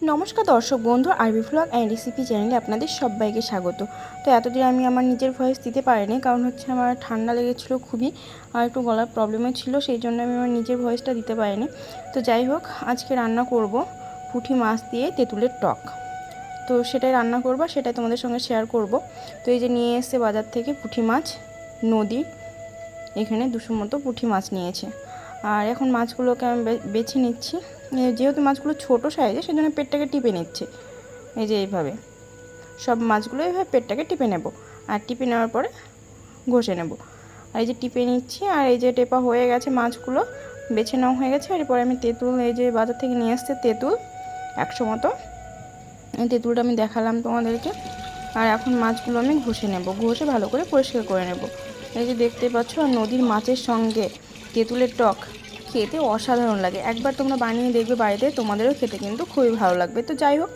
নমস্কার দর্শক বন্ধু, আরবি ভ্লগ অ্যান্ড রেসিপি চ্যানেলে আপনাদের সবাইকে স্বাগত। তো এতদিন আমি আমার নিজের ভয়েস দিতে পারিনি, কারণ হচ্ছে আমার ঠান্ডা লেগেছিলো খুবই, আর একটু গলার প্রবলেমও ছিল, সেই জন্য আমি আমার নিজের ভয়েসটা দিতে পারিনি। তো যাই হোক, আজকে রান্না করব পুঁটি মাছ দিয়ে তেঁতুলের টক। তো সেটাই রান্না করব, সেটাই তোমাদের সঙ্গে শেয়ার করব। তো এই যে নিয়ে এসে বাজার থেকে পুঁটি মাছ, নদীর এখানে 200 মতো পুঁটি মাছ নিয়েছে। আর এখন মাছগুলোকে আমি বেছে নিচ্ছি। যেহেতু মাছগুলো ছোটো সাইজে, সেজন্য পেটটাকে টিপে নিচ্ছে। এই যে এইভাবে সব মাছগুলো এইভাবে পেটটাকে টিপে নেব, আর টিপে নেওয়ার পরে ঘষে নেব। আর এই যে টিপে নিচ্ছি, আর এই যে টেপা হয়ে গেছে, মাছগুলো বেছে নেওয়া হয়ে গেছে। আর এরপরে আমি তেঁতুল, এই যে বাজার থেকে নিয়ে আসছে তেঁতুল 100 মতো, এই তেঁতুলটা আমি দেখালাম তোমাদেরকে। আর এখন মাছগুলো আমি ঘষে নেব, ঘষে ভালো করে পরিষ্কার করে নেব। এই যে দেখতে পাচ্ছ, আর নদীর মাছের সঙ্গে তেঁতুলের টক খেতে অসাধারণ লাগে। একবার তোমরা বানিয়ে দেখবে বাড়িতে, তোমাদেরও খেতে কিন্তু খুবই ভালো লাগবে। তো যাই হোক,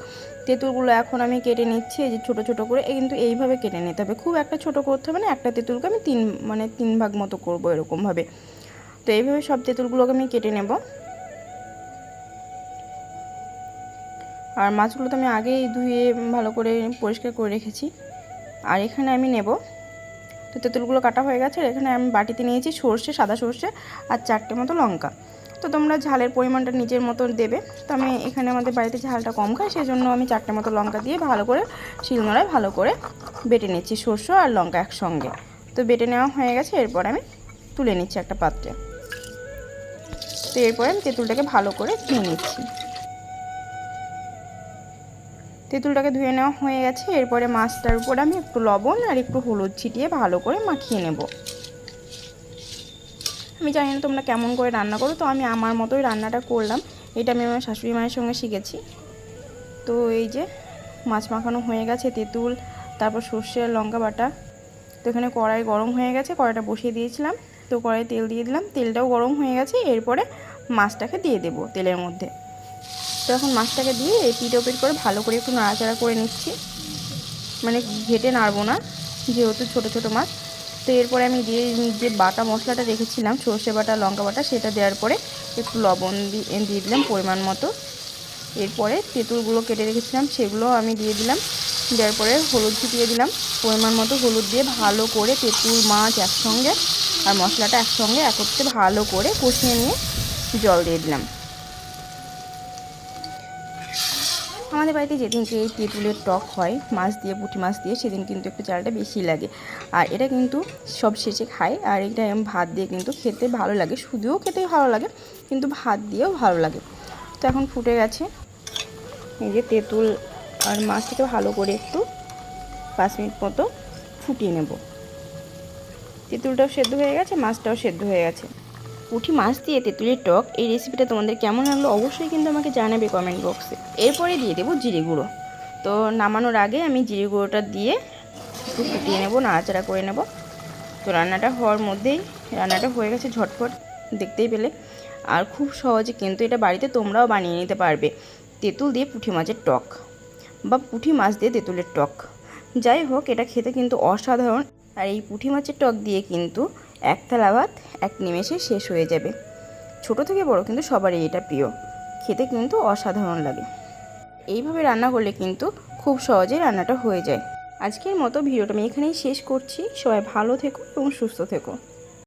তেঁতুলগুলো এখন আমি কেটে নিচ্ছি, এই যে ছোটো ছোটো করে। কিন্তু এইভাবে কেটে নিতে হবে, খুব একটা ছোটো করতে হবে না। একটা তেঁতুলকে আমি তিন ভাগ মতো করবো এরকমভাবে। তো এইভাবে সব তেঁতুলগুলোকে আমি কেটে নেব। আর মাছগুলো তো আমি আগেই ধুয়ে ভালো করে পরিষ্কার করে রেখেছি। আর এখানে আমি নেব, তো তেঁতুলগুলো কাটা হয়ে গেছে। আর এখানে আমি বাটিতে নিয়েছি সর্ষে, সাদা সর্ষে, আর 4টে মতো লঙ্কা। তো তোমরা ঝালের পরিমাণটা নিজের মতো দেবে। তো আমি এখানে আমাদের বাড়িতে ঝালটা কম খাই, সেই জন্য আমি 4টে মতো লঙ্কা দিয়ে ভালো করে শিলনোড়ায় ভালো করে বেটে নিচ্ছি, সর্ষে আর লঙ্কা একসঙ্গে। তো বেটে নেওয়া হয়ে গেছে, এরপর আমি তুলে নিচ্ছি একটা পাত্রে। তো এরপরে আমি তেঁতুলটাকে ভালো করে ধুয়ে নিচ্ছি। তেঁতুলটাকে ধুয়ে নেওয়া হয়ে গেছে, এরপরে মাছটার উপর আমি একটু লবণ আর একটু হলুদ ছিটিয়ে ভালো করে মাখিয়ে নেব। আমি জানি না তোমরা কেমন করে রান্না করো, তো আমি আমার মতোই রান্নাটা করলাম। এটা আমি আমার শাশুড়ি মায়ের সঙ্গে শিখেছি। তো এই যে মাছ মাখানো হয়ে গেছে, তেঁতুল, তারপর সর্ষে আর লঙ্কা বাটা। তো এখানে কড়াই গরম হয়ে গেছে, কড়াইটা বসিয়ে দিয়েছিলাম। তো কড়াই তেল দিয়ে দিলাম, তেলটাও গরম হয়ে গেছে। এরপরে মাছটাকে দিয়ে দেবো তেলের মধ্যে। তো এখন মাছটাকে দিয়ে এপিট ওপিট করে ভালো করে একটু নাড়াচাড়া করে নিচ্ছি, মানে ঘেটে নাড়বো না, যেহেতু ছোটো ছোটো মাছ। তো এরপরে আমি যে বাটা মশলাটা রেখেছিলাম, সর্ষে বাটা, লঙ্কা বাটা, সেটা দেওয়ার পরে একটু লবণ দিয়ে দিলাম পরিমাণ মতো। এরপরে তেঁতুলগুলো কেটে রেখেছিলাম, সেগুলো আমি দিয়ে দিলাম। দেওয়ার পরে হলুদ ছিটিয়ে দিলাম, পরিমাণ মতো হলুদ দিয়ে ভালো করে তেঁতুল, মাছ একসঙ্গে আর মশলাটা একসঙ্গে একত্রে ভালো করে কষিয়ে নিয়ে জল দিয়ে দিলাম। আমাদের বাড়িতে যেদিনকে এই তেঁতুলের টক হয় মাছ দিয়ে, পুঁটি মাছ দিয়ে, সেদিন কিন্তু একটু চালটা বেশি লাগে। আর এটা কিন্তু সব শেষে খাই, আর এটা ভাত দিয়ে কিন্তু খেতে ভালো লাগে, শুধুও খেতেই ভালো লাগে, কিন্তু ভাত দিয়েও ভালো লাগে। তো এখন ফুটে গেছে, এই যে তেঁতুল আর মাছটাকে ভালো করে একটু 5 মিনিট মতো ফুটিয়ে নেব। তেঁতুলটাও সেদ্ধ হয়ে গেছে, মাছটাও সেদ্ধ হয়ে গেছে। পুঁটি মাছ দিয়ে তেঁতুলের টক, এই রেসিপিটা তোমাদের কেমন লাগলো অবশ্যই কিন্তু আমাকে জানাবে কমেন্ট বক্সে। এরপরে দিয়ে দেবো জিরে গুঁড়ো। তো নামানোর আগে আমি জিরে গুঁড়োটা দিয়ে একটু ফুটিয়ে নেব, নাড়াচাড়া করে নেব। তো রান্নাটা হওয়ার মধ্যেই রান্নাটা হয়ে গেছে ঝটফট, দেখতেই পেলে। আর খুব সহজে কিন্তু এটা বাড়িতে তোমরাও বানিয়ে নিতে পারবে, তেঁতুল দিয়ে পুঁটি মাছের টক বা পুঁটি মাছ দিয়ে তেঁতুলের টক। যাই হোক, এটা খেতে কিন্তু অসাধারণ। আর এই পুঁটি মাছের টক দিয়ে কিন্তু এক থালা ভাত এক নিমেষে শেষ হয়ে যাবে। ছোট থেকে বড় কিন্তু সবারই এটা প্রিয়, খেতে কিন্তু অসাধারণ লাগে। এইভাবে রান্না করলে কিন্তু খুব সহজেই রান্নাটা হয়ে যায়। আজকের মতো ভিডিওটা আমি এখানেই শেষ করছি। সবাই ভালো থেকো এবং সুস্থ থেকো।